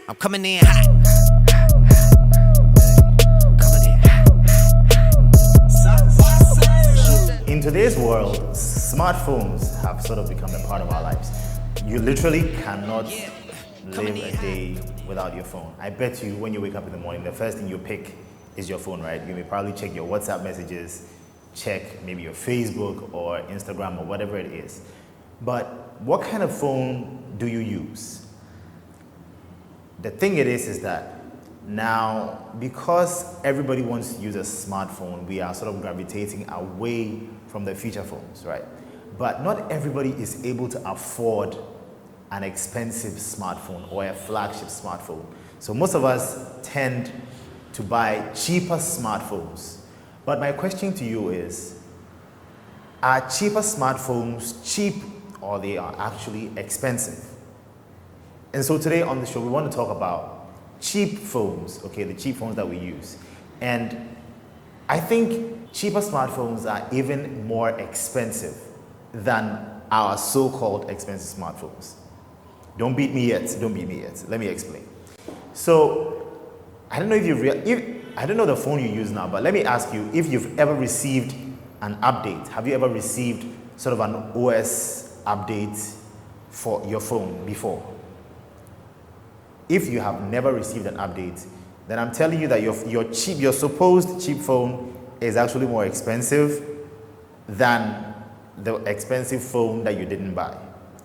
I'm coming in hot. In today's world, smartphones have sort of become a part of our lives. You literally cannot live a day without your phone. I bet you when you wake up in the morning, the first thing you pick is your phone, right? You may probably check your WhatsApp messages, check maybe your Facebook or Instagram or whatever it is. But what kind of phone do you use? The thing it is that now, because everybody wants to use a smartphone, we are sort of gravitating away from the feature phones, right? But not everybody is able to afford an expensive smartphone or a flagship smartphone. So most of us tend to buy cheaper smartphones. But my question to you is, are cheaper smartphones cheap or they are actually expensive? And so today on the show, we want to talk about cheap phones, okay, the cheap phones that we use. And I think cheaper smartphones are even more expensive than our so-called expensive smartphones. Don't beat me yet, Let me explain. So, I don't know I don't know the phone you use now, but let me ask you if you've ever received an update. Have you ever received sort of an OS update for your phone before? If you have never received an update, then I'm telling you that your supposed cheap phone is actually more expensive than the expensive phone that you didn't buy.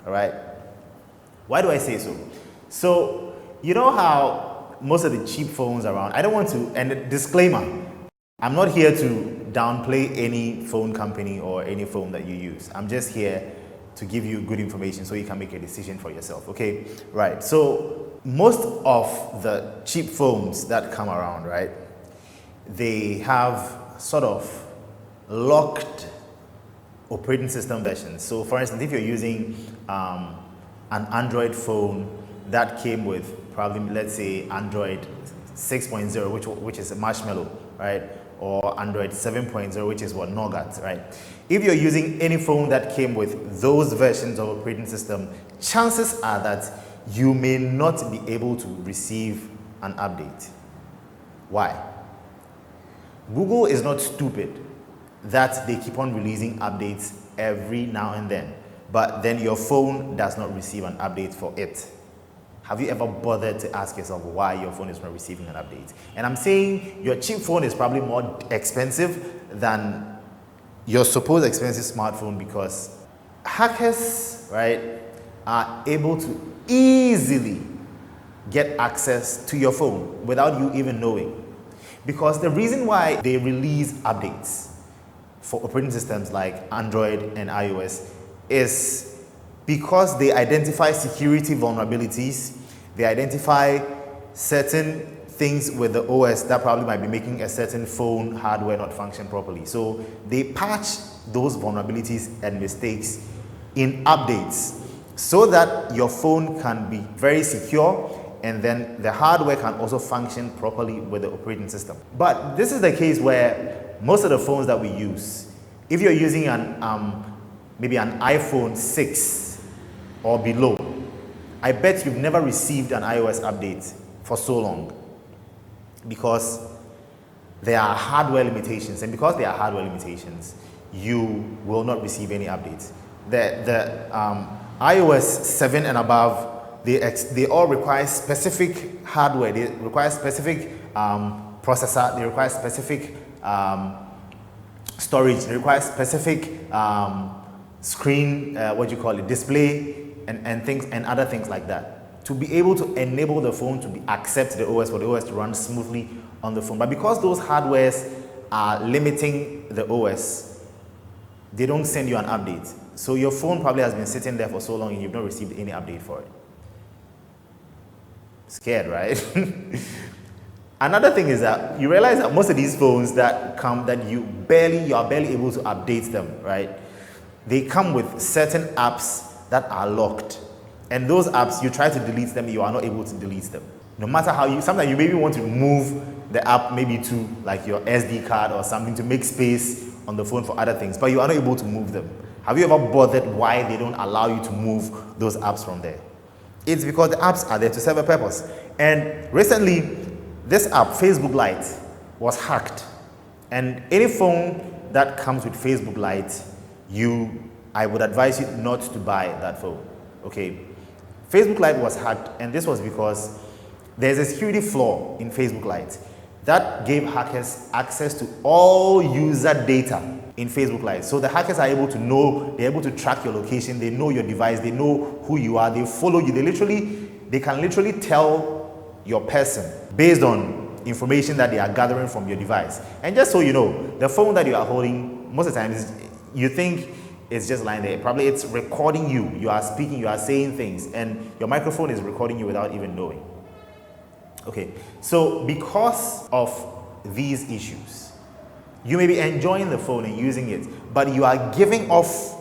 All right? Why do I say so? So, you know how most of the cheap phones around, I don't want to, and a disclaimer, I'm not here to downplay any phone company or any phone that you use. I'm just here to give you good information so you can make a decision for yourself, okay? Right, so most of the cheap phones that come around, right, they have sort of locked operating system versions. So for instance, if you're using an Android phone that came with probably, let's say, Android 6.0, which is a Marshmallow, right? Or Android 7.0, which is what, Nougat, right? If you're using any phone that came with those versions of operating system, chances are that you may not be able to receive an update. Why? Google is not stupid that they keep on releasing updates every now and then, but then your phone does not receive an update for it. Have you ever bothered to ask yourself why your phone is not receiving an update? And I'm saying your cheap phone is probably more expensive than your supposed expensive smartphone because hackers, right, are able to easily get access to your phone without you even knowing. Because the reason why they release updates for operating systems like Android and iOS is because they identify security vulnerabilities, they identify certain things with the OS that probably might be making a certain phone hardware not function properly. So they patch those vulnerabilities and mistakes in updates so that your phone can be very secure and then the hardware can also function properly with the operating system. But this is the case where most of the phones that we use, if you're using maybe an iPhone 6 or below, I bet you've never received an iOS update for so long because there are hardware limitations, and because there are hardware limitations, you will not receive any updates. The iOS 7 and above, they all require specific hardware, they require specific processor, they require specific storage, they require specific screen, display, and things and other things like that to be able to enable the phone to accept the OS, for the OS to run smoothly on the phone. But because those hardwares are limiting the OS, they don't send you an update. So your phone probably has been sitting there for so long and you've not received any update for it. Scared, right? Another thing is that you realize that most of these phones that come, that you are barely able to update them, right? They come with certain apps that are locked. And those apps, you try to delete them, you are not able to delete them. No matter how sometimes you maybe want to move the app maybe to like your SD card or something to make space on the phone for other things, but you are not able to move them. Have you ever bothered why they don't allow you to move those apps from there? It's because the apps are there to serve a purpose. And recently, this app, Facebook Lite, was hacked. And any phone that comes with Facebook Lite, I would advise you not to buy that phone. Okay? Facebook Lite was hacked, and this was because there's a security flaw in Facebook Lite that gave hackers access to all user data in Facebook Lite. So the hackers are able to know, they're able to track your location, they know your device, they know who you are, they follow you, they can literally tell your person based on information that they are gathering from your device. And just so you know, the phone that you are holding, most of the time, you think it's just lying there. Probably it's recording you. You are speaking, you are saying things, and your microphone is recording you without even knowing. Okay, so because of these issues, you may be enjoying the phone and using it, but you are giving off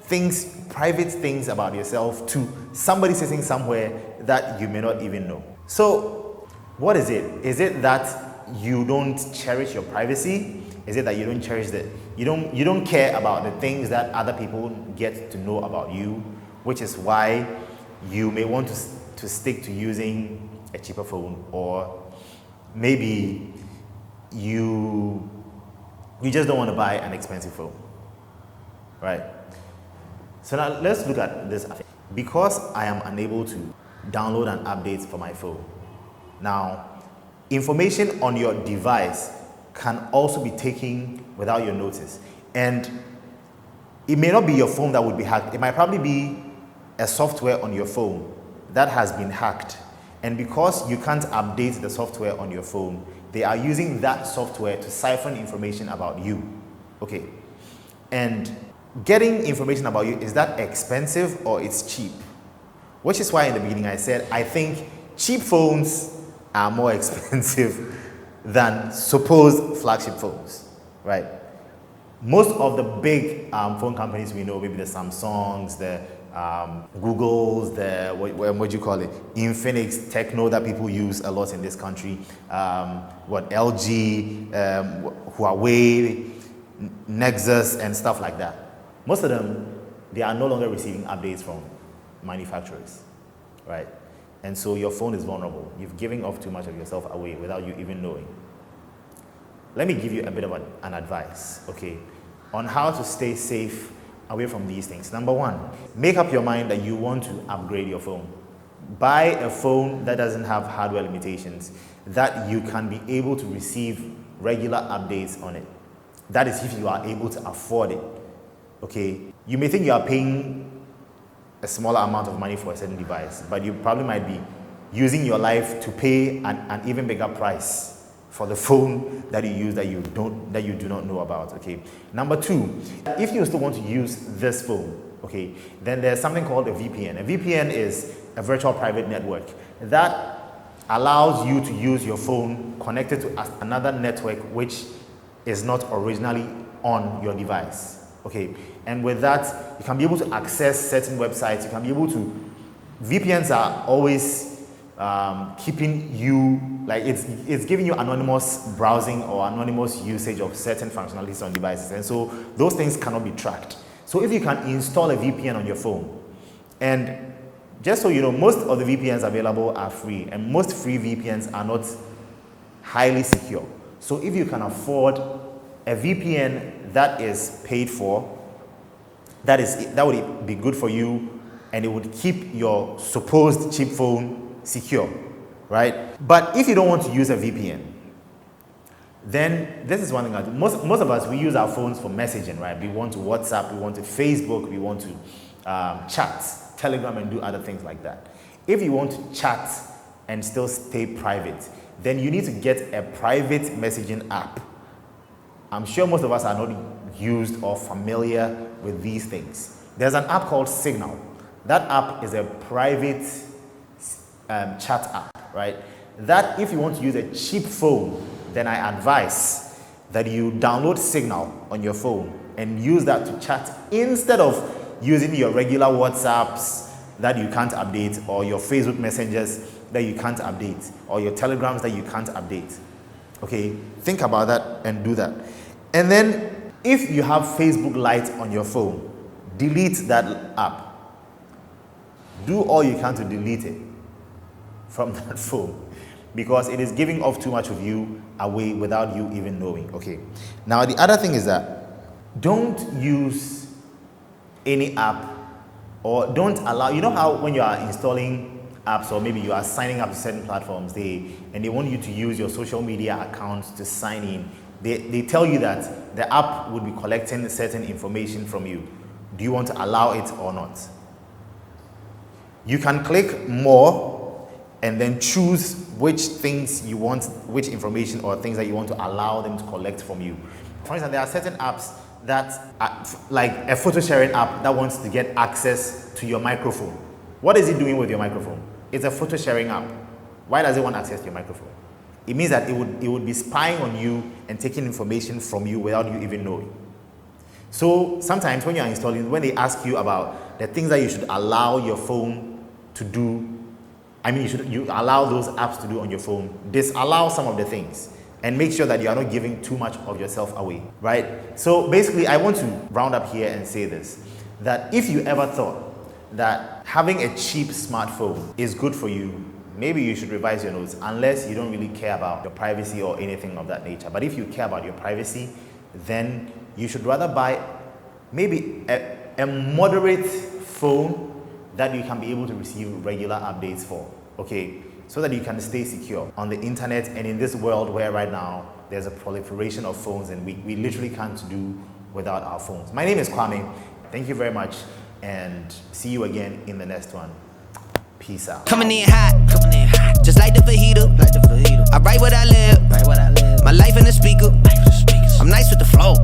things, private things about yourself to somebody sitting somewhere that you may not even know. So, what is it? Is it that you don't cherish your privacy? Is it that you don't cherish you don't care about the things that other people get to know about you, which is why you may want to stick to using a cheaper phone, or maybe you just don't want to buy an expensive phone, right? So now let's look at this. Because I am unable to download an update for my phone, now information on your device can also be taken without your notice. And it may not be your phone that would be hacked. It might probably be a software on your phone that has been hacked. And because you can't update the software on your phone, they are using that software to siphon information about you. Okay. And getting information about you, is that expensive or it's cheap? Which is why in the beginning I said, I think cheap phones are more expensive than supposed flagship phones, right? Most of the big phone companies we know, maybe the Samsungs, the Googles, the what do you call it? Infinix, Techno that people use a lot in this country. LG, Huawei, Nexus, and stuff like that. Most of them, they are no longer receiving updates from manufacturers, right? And so your phone is vulnerable. You've given off too much of yourself away without you even knowing. Let me give you a bit of an advice, okay, on how to stay safe away from these things. Number one, make up your mind that you want to upgrade your phone. Buy a phone that doesn't have hardware limitations, that you can be able to receive regular updates on it. That is if you are able to afford it, okay? You may think you are paying a smaller amount of money for a certain device, but you probably might be using your life to pay an even bigger price for the phone that you use that you do not know about, okay? Number two, if you still want to use this phone, okay, then there's something called a VPN. A VPN is a virtual private network that allows you to use your phone connected to another network which is not originally on your device. Okay, and with that, you can be able to access certain websites. You can be able to. VPNs are always keeping you, like it's giving you anonymous browsing or anonymous usage of certain functionalities on devices, and so those things cannot be tracked. So if you can install a VPN on your phone, and just so you know, most of the VPNs available are free, and most free VPNs are not highly secure. So if you can afford a VPN that is paid for, that would be good for you, and it would keep your supposed cheap phone secure, right? But if you don't want to use a VPN, then this is one thing. Most of us, we use our phones for messaging, right? We want to WhatsApp, we want to Facebook, we want to chat, Telegram, and do other things like that. If you want to chat and still stay private, then you need to get a private messaging app. I'm sure most of us are not used or familiar with these things. There's an app called Signal. That app is a private chat app, right? That if you want to use a cheap phone, then I advise that you download Signal on your phone and use that to chat instead of using your regular WhatsApps that you can't update, or your Facebook messengers that you can't update, or your Telegrams that you can't update. Okay, think about that and do that. And then if you have Facebook Lite on your phone, delete that app. do all you can to delete it from that phone, because it is giving off too much of you away without you even knowing. Okay. Now the other thing is that don't use any app, or don't allow, you know how when you are installing apps, or maybe you are signing up to certain platforms, they want you to use your social media accounts to sign in. They tell you that the app would be collecting certain information from you. Do you want to allow it or not? You can click more and then choose which things you want, which information or things that you want to allow them to collect from you. For instance, there are certain apps that are, like a photo sharing app, that wants to get access to your microphone. What is it doing with your microphone? It's a photo sharing app. Why does it want access to your microphone? It means that it would be spying on you and taking information from you without you even knowing. So sometimes when you are installing, when they ask you about the things that you should allow your phone to do, you allow those apps to do on your phone, disallow some of the things and make sure that you are not giving too much of yourself away, right? So basically, I want to round up here and say this, that if you ever thought that having a cheap smartphone is good for you, maybe you should revise your notes, unless you don't really care about your privacy or anything of that nature. But if you care about your privacy, then you should rather buy maybe a moderate phone that you can be able to receive regular updates for, okay? So that you can stay secure on the internet and in this world where right now there's a proliferation of phones and we literally can't do without our phones. My name is Quamie. Thank you very much and see you again in the next one. Peace out. Coming in hot, just like the fajita. I write what I live, my life in the speaker. I'm nice with the flow.